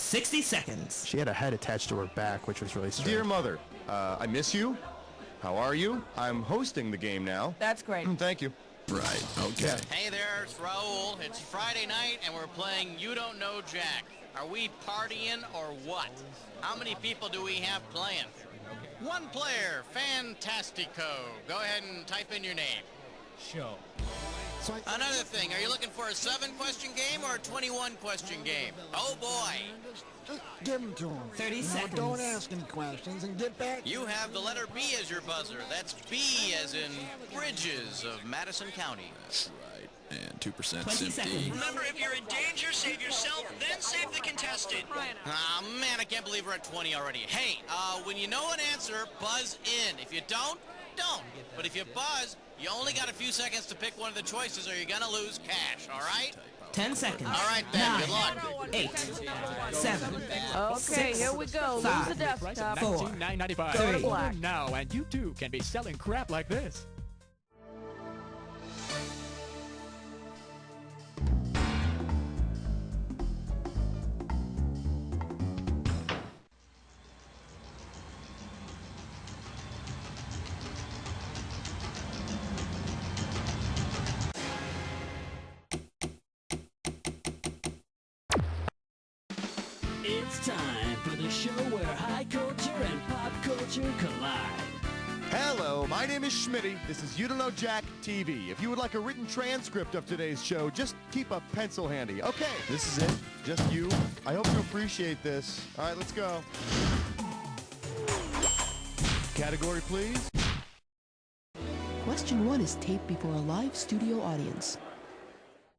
60 seconds. She had a head attached to her back, which was really strange. Dear Mother, I miss you. How are you? I'm hosting the game now. That's great. Thank you. Right, okay. Hey there, it's Raul. It's Friday night, and we're playing You Don't Know Jack. Are we partying or what? How many people do we have playing? One player, Fantastico. Go ahead and type in your name. Show. Another thing, are you looking for a 7-question game or a 21-question game? Oh, boy. Just give them to him. 30 seconds. Don't ask him questions and get back. You have the letter B as your buzzer. That's B as in Bridges of Madison County. That's right. And 2% 20 empty. seconds. Remember, if you're in danger, save yourself, then save the contestant. Ah, man, I can't believe we're at 20 already. Hey, when you know an answer, buzz in. If you don't, don't. But if you buzz, you only got a few seconds to pick one of the choices or you're gonna lose cash, all right? 10 seconds. All right, then. 9, Good luck. 8, 7. Okay, 6, here we go. Lose 5, the desktop. 4, $19.95. 3. Black. Now, and you too can be selling crap like this. It's time for the show where high culture and pop culture collide. Hello, my name is Schmitty. This is You Don't Know Jack TV. If you would like a written transcript of today's show, just keep a pencil handy. Okay, this is it. Just you. I hope you appreciate this. All right, let's go. Category, please. Question 1 is taped before a live studio audience.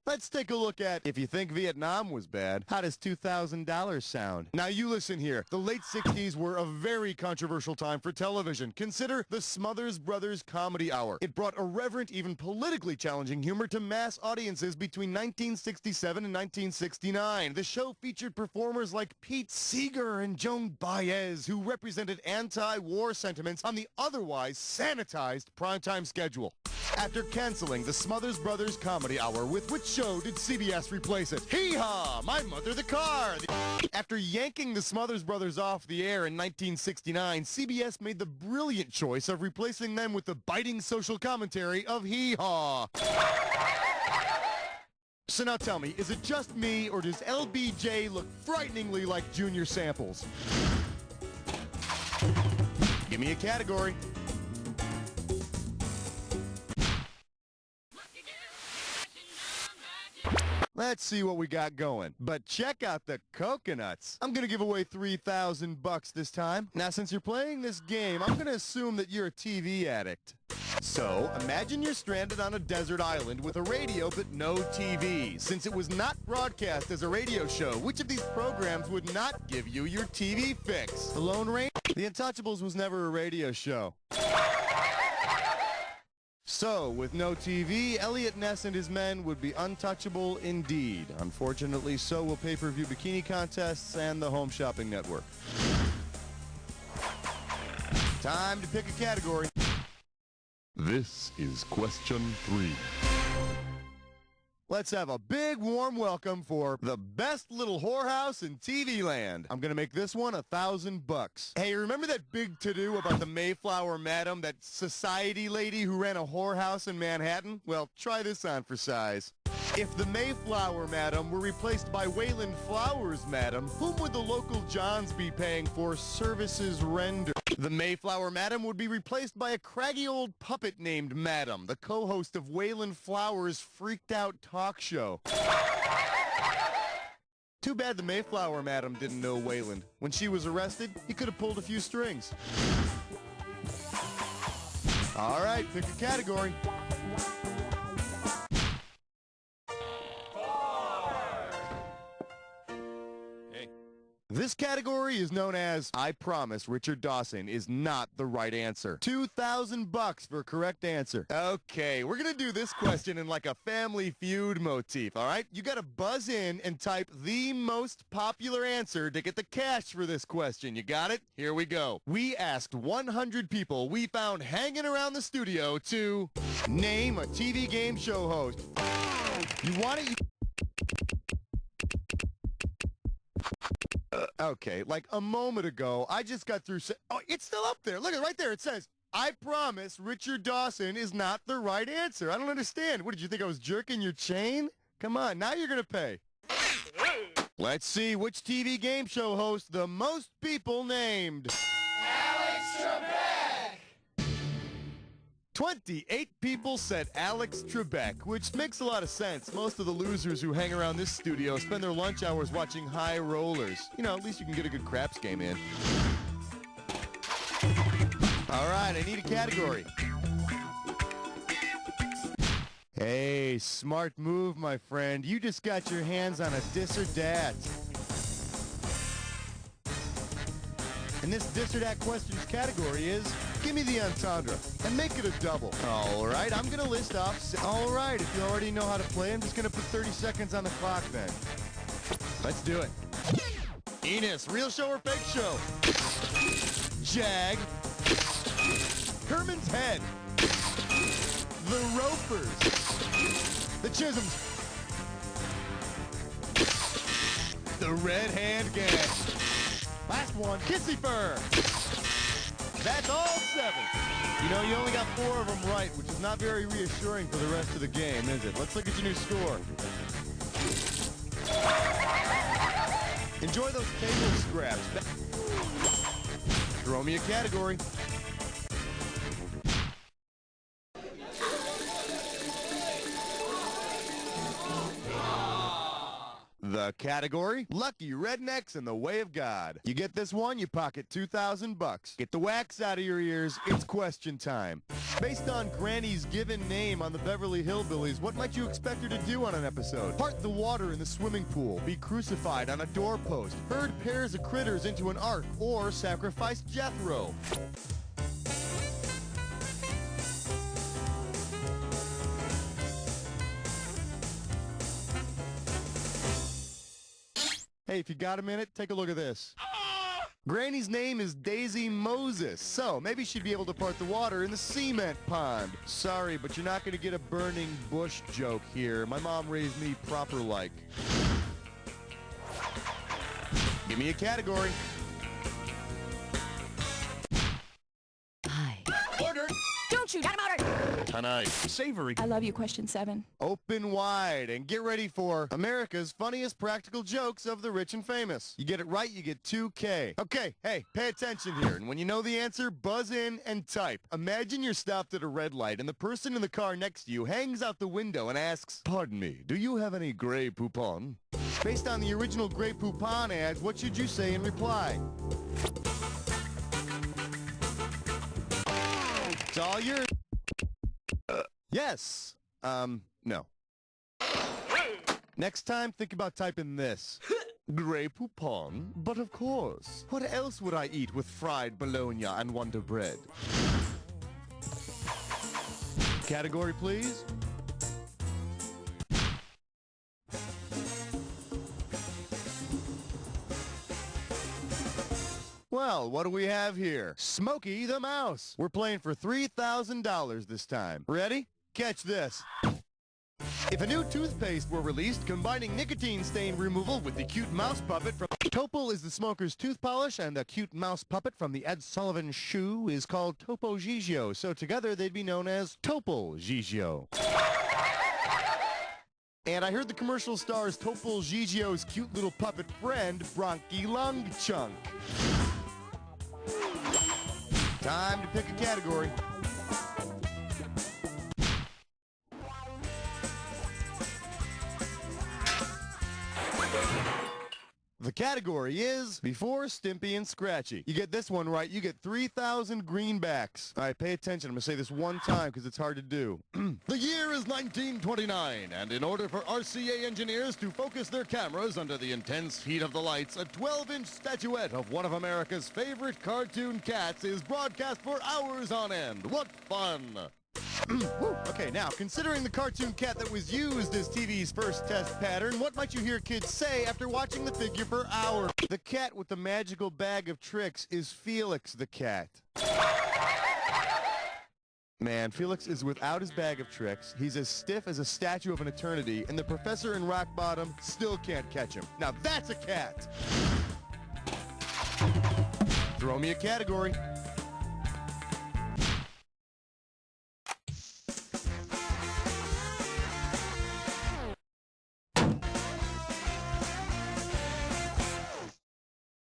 Let's take a look at, if you think Vietnam was bad, how does $2,000 sound? Now you listen here. The late 60s were a very controversial time for television. Consider the Smothers Brothers Comedy Hour. It brought irreverent, even politically challenging humor to mass audiences between 1967 and 1969. The show featured performers like Pete Seeger and Joan Baez, who represented anti-war sentiments on the otherwise sanitized primetime schedule. After canceling the Smothers Brothers Comedy Hour, with which show did CBS replace it? Hee-haw! My Mother the Car! After yanking the Smothers Brothers off the air in 1969, CBS made the brilliant choice of replacing them with the biting social commentary of Hee-haw. So now tell me, is it just me, or does LBJ look frighteningly like Junior Samples? Give me a category. Let's see what we got going. But check out the coconuts. I'm gonna give away $3,000 this time. Now, since you're playing this game, I'm gonna assume that you're a TV addict. So, imagine you're stranded on a desert island with a radio but no TV. Since it was not broadcast as a radio show, which of these programs would not give you your TV fix? The Lone Ranger? The Untouchables was never a radio show. So, with no TV, Elliot Ness and his men would be untouchable indeed. Unfortunately, so will pay-per-view bikini contests and the Home Shopping Network. Time to pick a category. This is question 3. Let's have a big warm welcome for the best little whorehouse in TV land. I'm gonna make this one $1,000. Hey, remember that big to-do about the Mayflower Madam, that society lady who ran a whorehouse in Manhattan? Well, try this on for size. If the Mayflower Madam were replaced by Wayland Flowers Madam, whom would the local Johns be paying for services rendered? The Mayflower Madam would be replaced by a craggy old puppet named Madam, the co-host of Wayland Flowers' freaked out talk show. Too bad the Mayflower Madam didn't know Wayland. When she was arrested, he could have pulled a few strings. All right, pick a category. This category is known as I Promise Richard Dawson is not the right answer. $2,000 for correct answer. Okay, we're gonna do this question in like a Family Feud motif, all right? You gotta buzz in and type the most popular answer to get the cash for this question. You got it? Here we go. We asked 100 people we found hanging around the studio to name a TV game show host. You want it? Okay, like a moment ago, I just got through. Oh, it's still up there. Look at it right there. It says, I promise Richard Dawson is not the right answer. I don't understand. What, did you think I was jerking your chain? Come on, now you're going to pay. Let's see which TV game show host the most people named. Alex Trebek! 28 people said Alex Trebek, which makes a lot of sense. Most of the losers who hang around this studio spend their lunch hours watching High Rollers. You know, at least you can get a good craps game in. All right, I need a category. Hey, smart move, my friend. You just got your hands on a dis or dat. And this dis or dat questions category is, give me the entendre and make it a double. All right, I'm going to list off. All right, if you already know how to play, I'm just going to put 30 seconds on the clock then. Let's do it. Enos, real show or fake show? Jag. Herman's Head. The Ropers. The Chisholms. The Red Hand Gang. Last one, Kissy Fur. That's all 7. You know, you only got 4 of them right, which is not very reassuring for the rest of the game, is it? Let's look at your new score. Enjoy those table scraps. Throw me a category. The category, Lucky Rednecks and the Way of God. You get this one, you pocket $2,000. Get the wax out of your ears, it's question time. Based on Granny's given name on the Beverly Hillbillies, what might you expect her to do on an episode? Part the water in the swimming pool, be crucified on a doorpost, herd pairs of critters into an ark, or sacrifice Jethro. Hey, if you got a minute, take a look at this. Granny's name is Daisy Moses, so maybe she'd be able to part the water in the cement pond. Sorry, but you're not going to get a burning bush joke here. My mom raised me proper-like. Give me a category. Hi. Order. Don't shoot. Got him out. Tonight. Savory. I love you, question 7. Open wide and get ready for America's funniest practical jokes of the rich and famous. You get it right, you get $2K. Okay, hey, pay attention here. And when you know the answer, buzz in and type. Imagine you're stopped at a red light and the person in the car next to you hangs out the window and asks, "Pardon me, do you have any Grey Poupon?" Based on the original Grey Poupon ad, what should you say in reply? It's all yours. Yes. No. Next time, think about typing this. Grey Poupon, but of course. What else would I eat with fried bologna and Wonder Bread? Category, please. Well, what do we have here? Smokey the Mouse. We're playing for $3,000 this time. Ready? Catch this. If a new toothpaste were released combining nicotine stain removal with the cute mouse puppet from Topol is the smoker's tooth polish, and the cute mouse puppet from the Ed Sullivan shoe is called Topo Gigio, so together they'd be known as Topol Gigio. And I heard the commercial stars Topol Gigio's cute little puppet friend, Bronchi Lung Chunk. Time to pick a category. The category is Before Stimpy and Scratchy. You get this one right, you get 3,000 greenbacks. All right, pay attention. I'm going to say this one time because it's hard to do. The year is 1929, and in order for RCA engineers to focus their cameras under the intense heat of the lights, a 12-inch statuette of one of America's favorite cartoon cats is broadcast for hours on end. What fun! Okay, now, considering the cartoon cat that was used as TV's first test pattern, what might you hear kids say after watching the figure for hours? The cat with the magical bag of tricks is Felix the cat. Man, Felix is without his bag of tricks, he's as stiff as a statue of an eternity, and the professor in Rock Bottom still can't catch him. Now that's a cat! Throw me a category.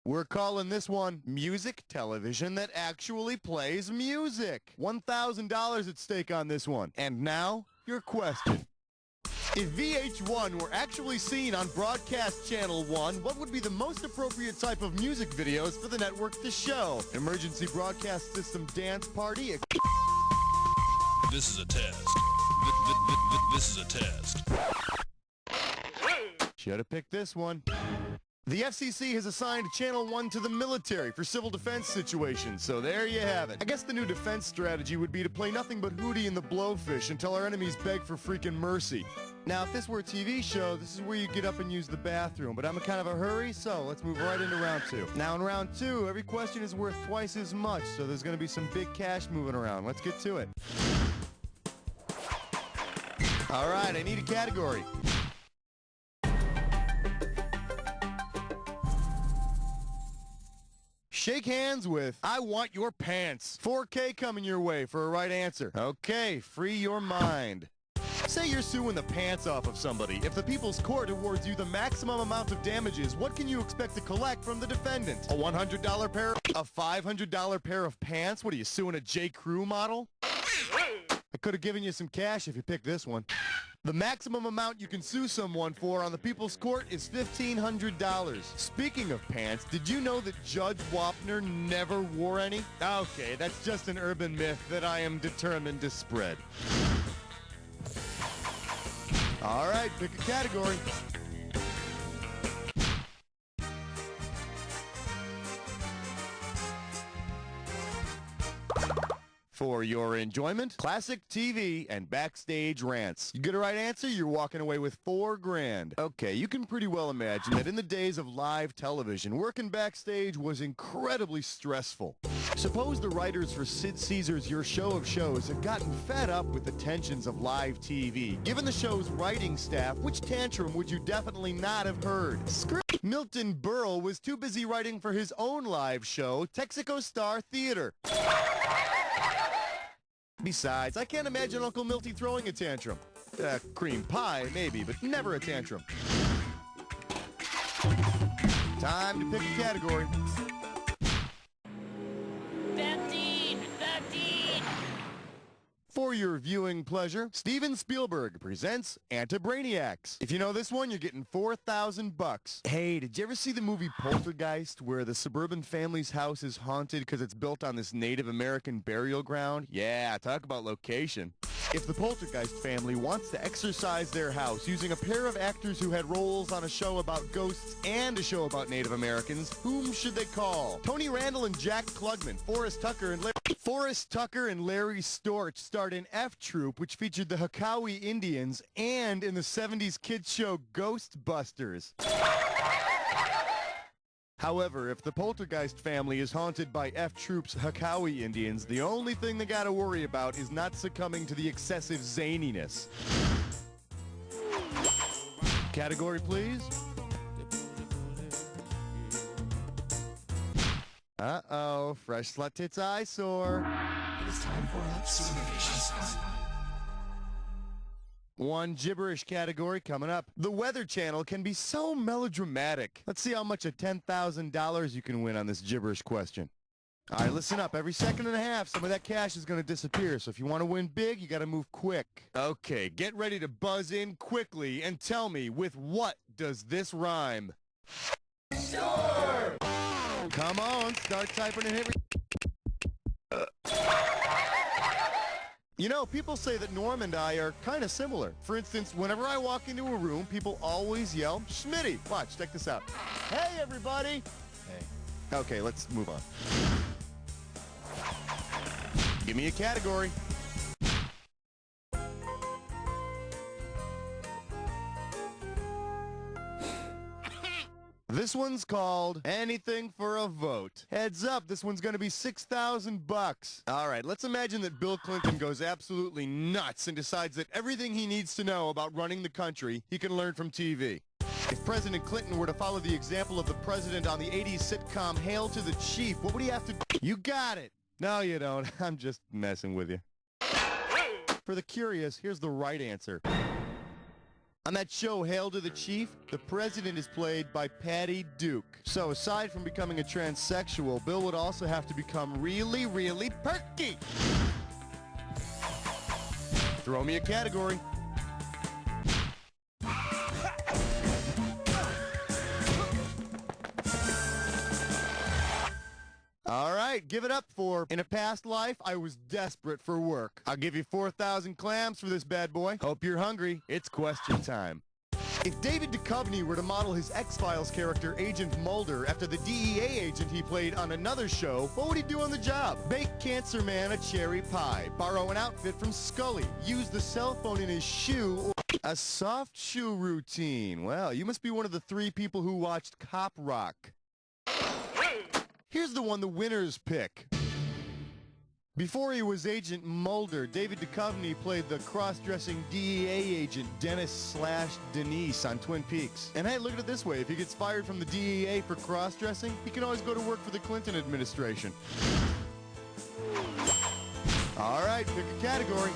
We're calling this one music television that actually plays music. $1,000 at stake on this one. And now, your question. If VH1 were actually seen on Broadcast Channel 1, what would be the most appropriate type of music videos for the network to show? Emergency Broadcast System Dance Party? This is a test. This is a test. Should have picked this one. The FCC has assigned Channel 1 to the military for civil defense situations, so there you have it. I guess the new defense strategy would be to play nothing but Hootie and the Blowfish until our enemies beg for freaking mercy. Now, if this were a TV show, this is where you get up and use the bathroom, but I'm in kind of a hurry, so let's move right into round 2. Now, in round 2, every question is worth twice as much, so there's going to be some big cash moving around. Let's get to it. All right, I need a category. Shake hands with I Want Your Pants. 4K coming your way for a right answer. Okay, free your mind. Say you're suing the pants off of somebody. If the People's Court awards you the maximum amount of damages, what can you expect to collect from the defendant? A $100 pair? A $500 pair of pants? What are you, suing a J. Crew model? I could have given you some cash if you picked this one. The maximum amount you can sue someone for on the People's Court is $1,500. Speaking of pants, did you know that Judge Wapner never wore any? Okay, that's just an urban myth that I am determined to spread. All right, pick a category. For your enjoyment, classic TV and backstage rants. You get a right answer, you're walking away with $4 grand. Okay, you can pretty well imagine that in the days of live television, working backstage was incredibly stressful. Suppose the writers for Sid Caesar's Your Show of Shows had gotten fed up with the tensions of live TV. Given the show's writing staff, which tantrum would you definitely not have heard? Milton Berle was too busy writing for his own live show, Texaco Star Theater. Besides, I can't imagine Uncle Milty throwing a tantrum. Cream pie, maybe, but never a tantrum. Time to pick a category. 13! For your viewing pleasure, Steven Spielberg presents Anti-Brainiacs. If you know this one, you're getting $4,000. Hey, did you ever see the movie Poltergeist, where the suburban family's house is haunted because it's built on this Native American burial ground? Yeah, talk about location. If the Poltergeist family wants to exorcise their house using a pair of actors who had roles on a show about ghosts and a show about Native Americans, whom should they call? Tony Randall and Jack Klugman, Forrest Tucker and Larry Storch starred in F Troop, which featured the Hakawi Indians, and in the 70s kids show Ghostbusters. However, if the Poltergeist family is haunted by F Troop's Hakawi Indians, the only thing they gotta worry about is not succumbing to the excessive zaniness. Category, please. Uh-oh, fresh slut tits eyesore. It is time for observations. One gibberish category coming up. The Weather Channel can be so melodramatic. Let's see how much of $10,000 you can win on this gibberish question. All right, listen up. Every second and a half, some of that cash is going to disappear. So if you want to win big, you got to move quick. Okay, get ready to buzz in quickly and tell me, with what does this rhyme? Sure! Come on, start typing and hit. You know, people say that Norm and I are kind of similar. For instance, whenever I walk into a room, people always yell, Schmitty. Watch, check this out. Hey, everybody. Hey. Okay, let's move on. Give me a category. This one's called Anything for a Vote. Heads up, this one's going to be $6,000. All right, let's imagine that Bill Clinton goes absolutely nuts and decides that everything he needs to know about running the country, he can learn from TV. If President Clinton were to follow the example of the president on the 80s sitcom Hail to the Chief, what would he have to do? You got it. No, you don't. I'm just messing with you. For the curious, here's the right answer. On that show, Hail to the Chief, the president is played by Patty Duke. So aside from becoming a transsexual, Bill would also have to become really, really perky. Throw me a category. All right, give it up for, in a past life, I was desperate for work. I'll give you 4,000 clams for this bad boy. Hope you're hungry. It's question time. If David Duchovny were to model his X-Files character, Agent Mulder, after the DEA agent he played on another show, what would he do on the job? Bake Cancer Man a cherry pie, borrow an outfit from Scully, use the cell phone in his shoe, or a soft shoe routine. Well, you must be one of the 3 people who watched Cop Rock. Here's the one the winners pick. Before he was Agent Mulder, David Duchovny played the cross-dressing DEA agent Dennis/Denise on Twin Peaks. And hey, look at it this way. If he gets fired from the DEA for cross-dressing, he can always go to work for the Clinton administration. All right, pick a category.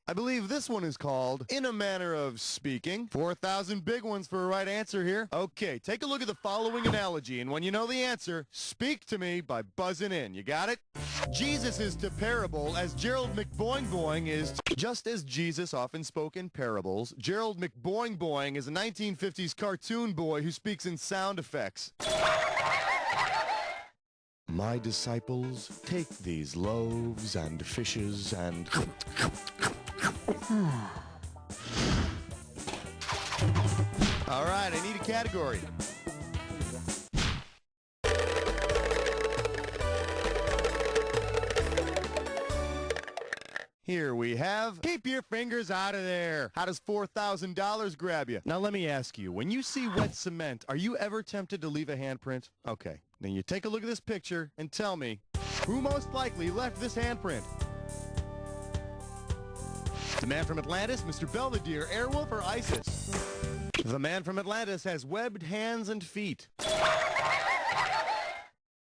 I believe this one is called In a Manner of Speaking. 4,000 big ones for a right answer here. Okay, take a look at the following analogy, and when you know the answer, speak to me by buzzing in. You got it? Jesus is to parable as Gerald McBoing-Boing is to... Just as Jesus often spoke in parables, Gerald McBoing-Boing is a 1950s cartoon boy who speaks in sound effects. My disciples, take these loaves and fishes and... All right, I need a category. Here we have, keep your fingers out of there. How does $4,000 grab you? Now let me ask you, when you see wet cement, are you ever tempted to leave a handprint? Okay, then you take a look at this picture and tell me, who most likely left this handprint? The man from Atlantis, Mr. Belvedere, Airwolf, or ISIS? The man from Atlantis has webbed hands and feet.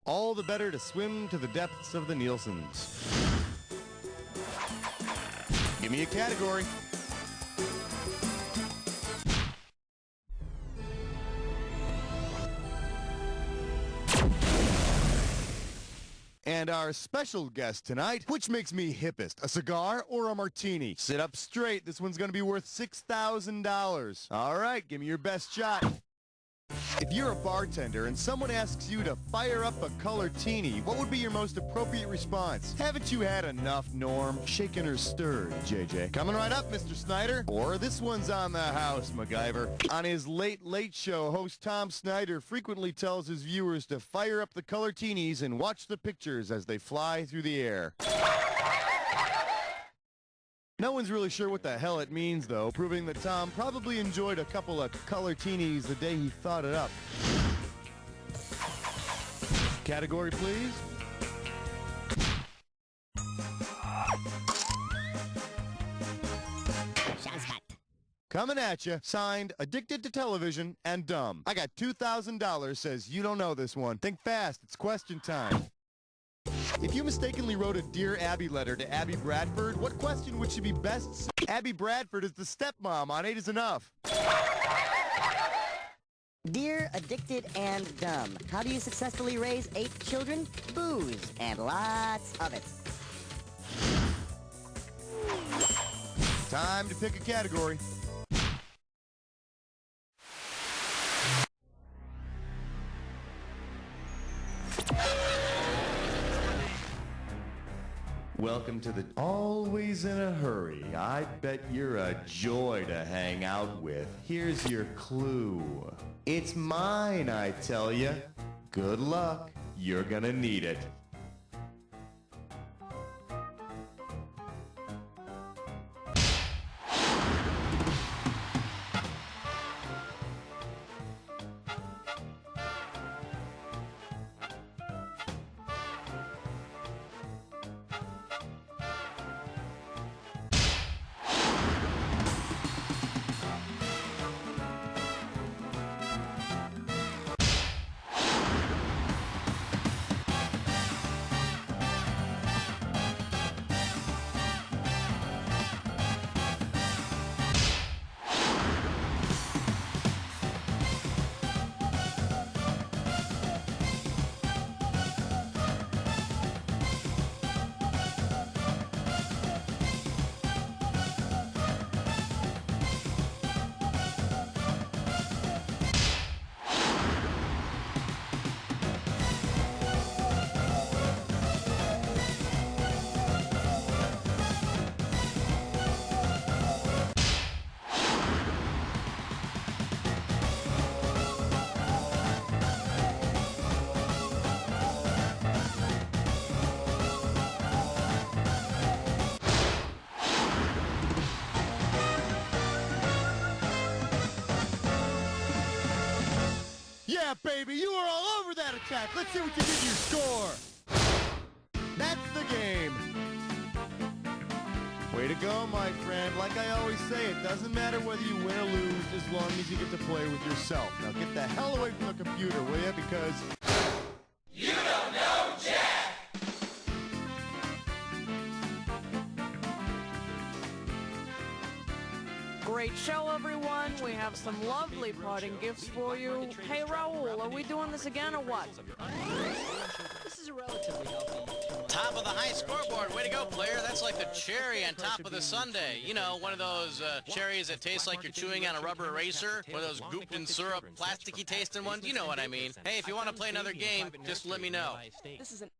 All the better to swim to the depths of the Nielsen's. Give me a category. And our special guest tonight, which makes me hippest, a cigar or a martini? Sit up straight, this one's gonna be worth $6,000. All right, give me your best shot. If you're a bartender and someone asks you to fire up a colortini, what would be your most appropriate response? Haven't you had enough, Norm? Shaken or stirred, JJ? Coming right up, Mr. Snyder. Or this one's on the house, MacGyver. On his Late Late Show, host Tom Snyder frequently tells his viewers to fire up the colortinis and watch the pictures as they fly through the air. No one's really sure what the hell it means, though, proving that Tom probably enjoyed a couple of colortinis the day he thought it up. Category, please. Coming at you, signed, Addicted to Television, and Dumb. I got $2,000, says you don't know this one. Think fast, it's question time. If you mistakenly wrote a Dear Abby letter to Abby Bradford, what question would she be best? Abby Bradford is the stepmom on 8 is Enough. Dear Addicted and Dumb, how do you successfully raise 8 children? Booze, and lots of it. Time to pick a category. Welcome to the Always in a Hurry. I bet you're a joy to hang out with. Here's your clue. It's mine, I tell ya. Good luck. You're gonna need it. Yeah, baby, you are all over that attack. Let's see what you did, you score. That's the game. Way to go, my friend. Like I always say, it doesn't matter whether you win or lose as long as you get to play with yourself. Now get the hell away from the computer, will you? Because you don't know Jack! Great show, everyone. We have some lovely parting gifts for you. Hey, Raul, are we doing this again or what? This is a relatively healthy. Top of the high scoreboard. Way to go, player. That's like the cherry on top of the sundae. You know, one of those cherries that taste like you're chewing on a rubber eraser. One of those gooped in syrup, plasticky tasting ones. You know what I mean. Hey, if you want to play another game, just let me know. This is an